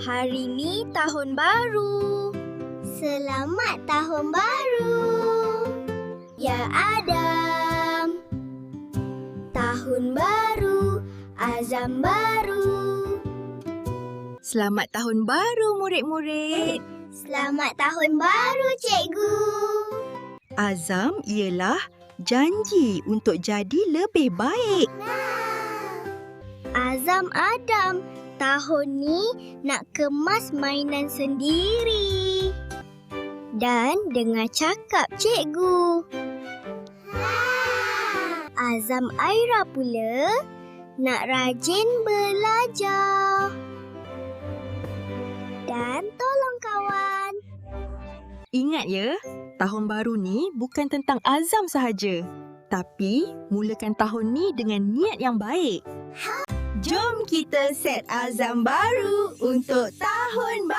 Hari ni tahun baru. Selamat tahun baru. Ya Adam. Tahun baru, azam baru. Selamat tahun baru murid-murid. Selamat tahun baru, cikgu. Azam ialah janji untuk jadi lebih baik. Azam Adam, tahun ni nak kemas mainan sendiri. Dan dengar cakap cikgu. Azam Aira pula nak rajin belajar. Dan tolong kawan. Ingat ya, tahun baru ni bukan tentang azam sahaja. Tapi, mulakan tahun ni dengan niat yang baik. Jom kita set azam baru untuk tahun baru.